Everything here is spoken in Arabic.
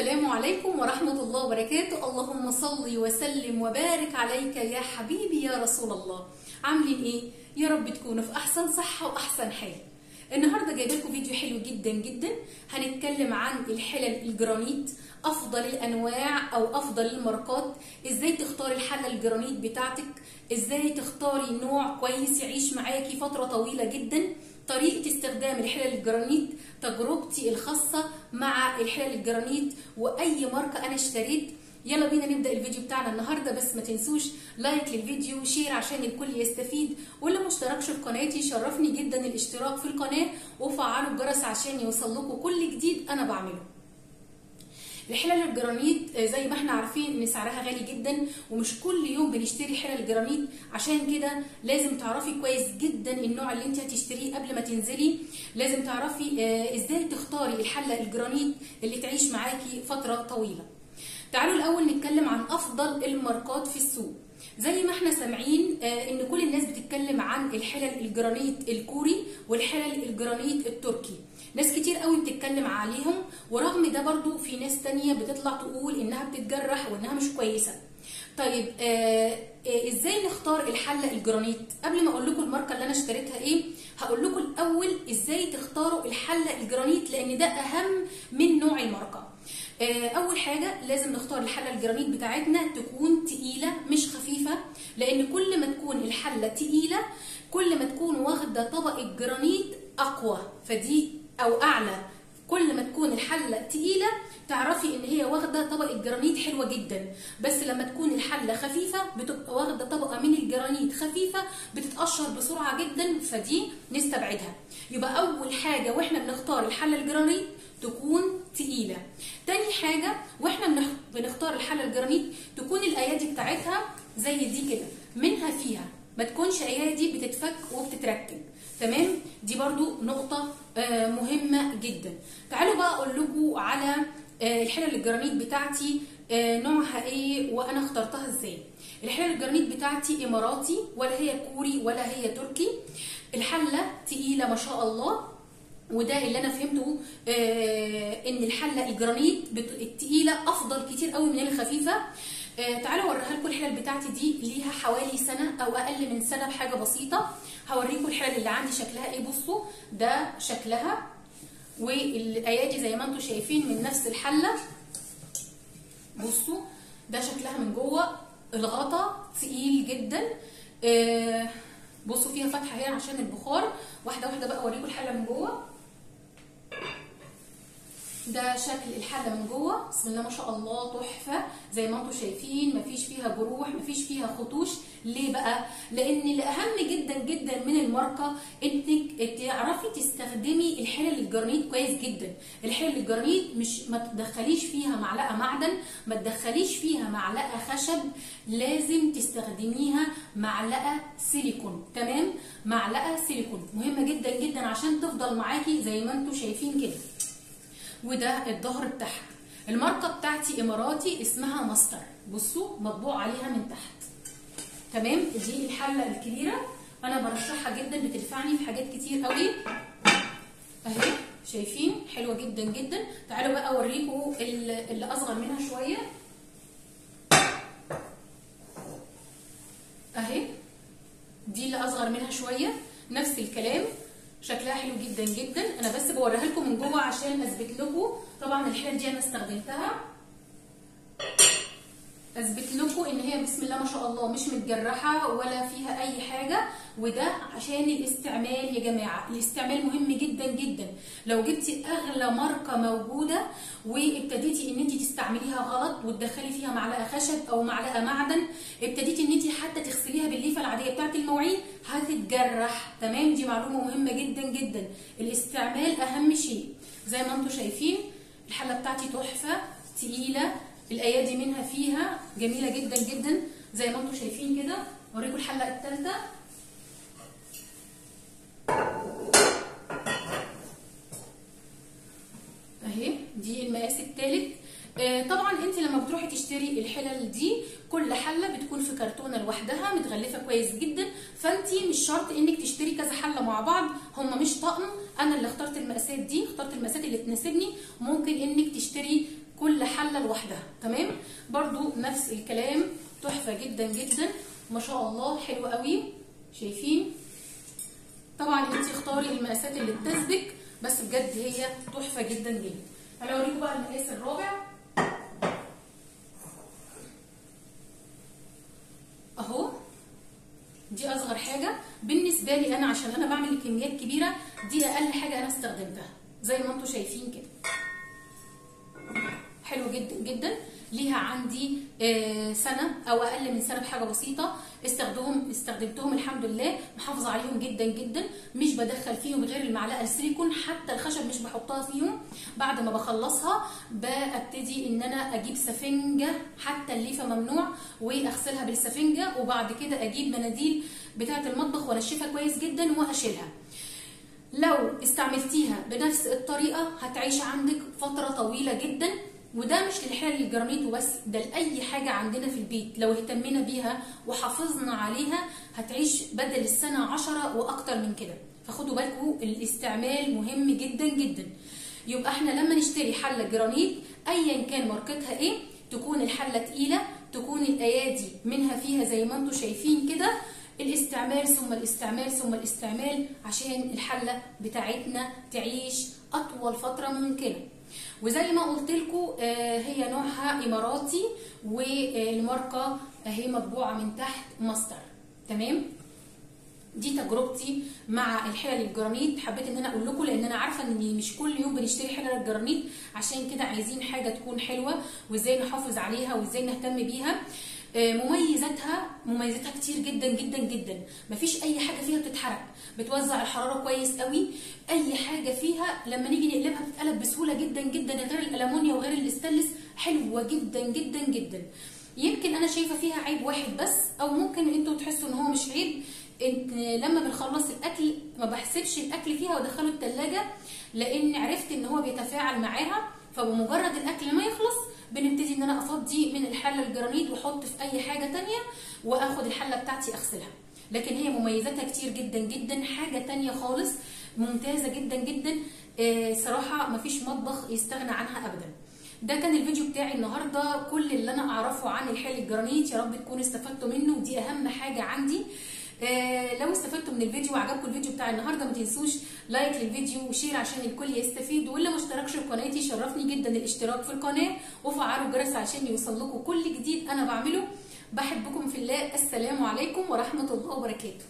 السلام عليكم ورحمة الله وبركاته. اللهم صل وسلم وبارك عليك يا حبيبي يا رسول الله. عاملين ايه؟ يا رب تكونوا في احسن صحة واحسن حال. النهارده جايبه لكم فيديو حلو جدا جدا، هنتكلم عن الحلل الجرانيت، افضل الانواع او افضل الماركات، ازاي تختاري الحله الجرانيت بتاعتك، ازاي تختاري نوع كويس يعيش معاكي فتره طويله جدا، طريقه استخدام الحلل الجرانيت، تجربتي الخاصه مع الحلل الجرانيت واي ماركه انا اشتريت. يلا بينا نبدا الفيديو بتاعنا النهارده، بس ما تنسوش لايك للفيديو وشير عشان الكل يستفيد، واللي ما اشتركش في قناتي شرفني جدا الاشتراك في القناه وفعلوا الجرس عشان يوصل لكم كل جديد انا بعمله. الحلل الجرانيت زي ما احنا عارفين ان سعرها غالي جدا، ومش كل يوم بنشتري حلل جرانيت، عشان كده لازم تعرفي كويس جدا النوع اللي انت هتشتريه قبل ما تنزلي. لازم تعرفي ازاي تختاري الحله الجرانيت اللي تعيش معاكي فتره طويله. تعالوا الاول نتكلم عن افضل الماركات في السوق. زي ما احنا سامعين ان كل الناس بتتكلم عن الحلل الجرانيت الكوري والحلل الجرانيت التركي، ناس كتير قوي بتتكلم عليهم، ورغم ده برضو في ناس تانية بتطلع تقول انها بتتجرح وانها مش كويسة. طيب ازاي نختار الحلة الجرانيت؟ قبل ما اقول لكم الماركة اللي انا اشتريتها ايه، هقول لكم الاول ازاي تختاروا الحلة الجرانيت، لان ده اهم من نوع الماركة. اول حاجه لازم نختار الحله الجرانيت بتاعتنا تكون تقيله مش خفيفه، لان كل ما تكون الحله تقيله كل ما تكون واخده طبق الجرانيت اقوى، فدي او اعلى. كل ما تكون الحله تقيله تعرفي ان هي واخده طبق الجرانيت حلوه جدا، بس لما تكون الحله خفيفه بتبقى واخده طبقه من الجرانيت خفيفه بتتقشر بسرعه جدا، فدي نستبعدها. يبقى اول حاجه واحنا بنختار الحله الجرانيت تكون تقيله. تاني حاجه واحنا بنختار الحله الجرانيت تكون الايادي بتاعتها زي دي كده، منها فيها، ما تكونش ايادي بتتفك وبتتركب. تمام، دي برضو نقطه مهمه جدا. تعالوا بقى اقول لكم على الحلل الجرانيت بتاعتي نوعها ايه وانا اخترتها ازاي. الحلل الجرانيت بتاعتي اماراتي، ولا هي كوري ولا هي تركي. الحله تقيله ما شاء الله، وده اللي انا فهمته ان الحله الجرانيت التقيله افضل كتير قوي من الخفيفه. تعالوا اوريها لكم. الحلل بتاعتي دي ليها حوالي سنه او اقل من سنه بحاجه بسيطه. هوريكم الحلل اللي عندي شكلها ايه. بصوا ده شكلها، والايادي زي ما انتم شايفين من نفس الحله. بصوا ده شكلها من جوه، الغطا تقيل جدا. بصوا فيها فتحه هنا عشان البخار. واحده واحده بقى اوريكم الحله من جوه. ده شكل الحله من جوه، بسم الله ما شاء الله، تحفه. زي ما انتم شايفين مفيش فيها جروح، مفيش فيها خطوش. ليه بقى؟ لان الاهم جدا جدا من الماركه انك تعرفي تستخدمي الحلل الجرانيت كويس جدا. الحلل الجرانيت مش ما تدخليش فيها معلقه معدن، ما تدخليش فيها معلقه خشب، لازم تستخدميها معلقه سيليكون. تمام، معلقه سيليكون مهمه جدا جدا عشان تفضل معاكي زي ما انتم شايفين كده. وده الظهر بتاعها. الماركه بتاعتي اماراتي اسمها ماستر، بصوا مطبوع عليها من تحت. تمام، دي الحله الكبيره انا برشحها جدا، بتنفعني في حاجات كتير قوي. اهي شايفين حلوه جدا جدا. تعالوا بقى اوريكم اللي اصغر منها شويه. اهي دي اللي اصغر منها شويه، نفس الكلام، شكلها حلو جدا جدا. انا بس بوريها لكم من جوه عشان اثبت لكم. طبعا الحلل دي انا استخدمتها، اثبت لكم ان هي بسم الله ما شاء الله مش متجرحه ولا فيها اي حاجه. وده عشان الاستعمال يا جماعه، الاستعمال مهم جدا جدا. لو جبتي اغلى ماركه موجوده وابتديتي ان انت تستعمليها غلط وتدخلي فيها معلقه خشب او معلقه معدن، ابتديتي ان انت حتى تغسليها بالليفه العاديه بتاعه المواعين هتتجرح. تمام، دي معلومه مهمه جدا جدا. الاستعمال اهم شيء. زي ما انتم شايفين الحله بتاعتي تحفه تقيله، الايادي منها فيها جميله جدا جدا زي ما انتم شايفين كده. اوريكم الحله الثالثه. اهي دي المقاس الثالث. طبعا انت لما بتروحي تشتري الحلل دي كل حله بتكون في كرتونه لوحدها متغلفه كويس جدا، فانت مش شرط انك تشتري كذا حله مع بعض، هم مش طقم. انا اللي اخترت المقاسات دي، اخترت المقاسات اللي تناسبني. ممكن انك تشتري كل حله حله لوحدها. تمام، برضو نفس الكلام، تحفه جدا جدا ما شاء الله، حلو قوي. شايفين؟ طبعا انت اختاري المقاسات اللي تناسبك، بس بجد هي تحفه جدا جدا. انا اوريكم بقى المقاس الرابع اهو. دي اصغر حاجه بالنسبه لي انا، عشان انا بعمل كميات كبيره، دي اقل حاجه انا استخدمتها زي ما انتم شايفين كده. حلو جدا جدا. ليها عندي سنه او اقل من سنه بحاجه بسيطه. استخدمتهم الحمد لله، محافظه عليهم جدا جدا، مش بدخل فيهم غير المعلقه السيليكون، حتى الخشب مش بحطها فيهم. بعد ما بخلصها ببتدي ان انا اجيب سفنجه، حتى الليفه ممنوع، واغسلها بالسفنجه، وبعد كده اجيب مناديل بتاعه المطبخ وانشفها كويس جدا واشيلها. لو استعملتيها بنفس الطريقه هتعيش عندك فتره طويله جدا. وده مش للحلل الجرانيت وبس، ده لاي حاجه عندنا في البيت لو اهتمينا بيها وحافظنا عليها هتعيش بدل السنه 10 واكتر من كده. فخدوا بالكم، الاستعمال مهم جدا جدا. يبقى احنا لما نشتري حله جرانيت ايا كان ماركتها ايه، تكون الحله تقيله، تكون الايادي منها فيها زي ما انتم شايفين كده، الاستعمال ثم الاستعمال ثم الاستعمال، عشان الحله بتاعتنا تعيش اطول فتره ممكنه. وزي ما قلت لكم هي نوعها اماراتي، والماركه هي مطبوعه من تحت ماستر. تمام، دي تجربتي مع الحلل الجرانيت. حبيت ان انا اقول لكم لان انا عارفه ان مش كل يوم بنشتري حلل الجرانيت، عشان كده عايزين حاجه تكون حلوه، وازاي نحافظ عليها وازاي نهتم بيها. مميزاتها كتير جدا جدا جدا. مفيش اي حاجه فيها بتتحرق، بتوزع الحراره كويس قوي. اي حاجه فيها لما نيجي نقلبها بتتقلب بسهوله جدا جدا، غير الالومنيا وغير الاستانلس، حلوه جدا جدا جدا. يمكن انا شايفه فيها عيب واحد بس، او ممكن انتوا تحسوا ان هو مش عيب. لما بنخلص الاكل ما بحسبش الاكل فيها وادخله التلاجة، لان عرفت ان هو بيتفاعل معاها. فبمجرد الاكل ما يخلص بنبتدي ان انا افضي من الحله الجرانيت واحط في اي حاجه تانية، واخد الحله بتاعتي اغسلها. لكن هي مميزاتها كتير جدا جدا، حاجه تانية خالص، ممتازه جدا جدا. صراحه مفيش مطبخ يستغنى عنها ابدا. ده كان الفيديو بتاعي النهارده، كل اللي انا اعرفه عن الحلل الجرانيت. يا رب تكونوا استفدتوا منه، ودي اهم حاجه عندي. لو استفدتوا من الفيديو وعجبكم الفيديو بتاع النهارده، ما تنسوش لايك للفيديو وشير عشان الكل يستفيد. واللي ما اشتركش في قناتي شرفني جدا الاشتراك في القناه، وفعلوا الجرس عشان يوصل لكم كل جديد انا بعمله. بحبكم في الله. السلام عليكم ورحمه الله وبركاته.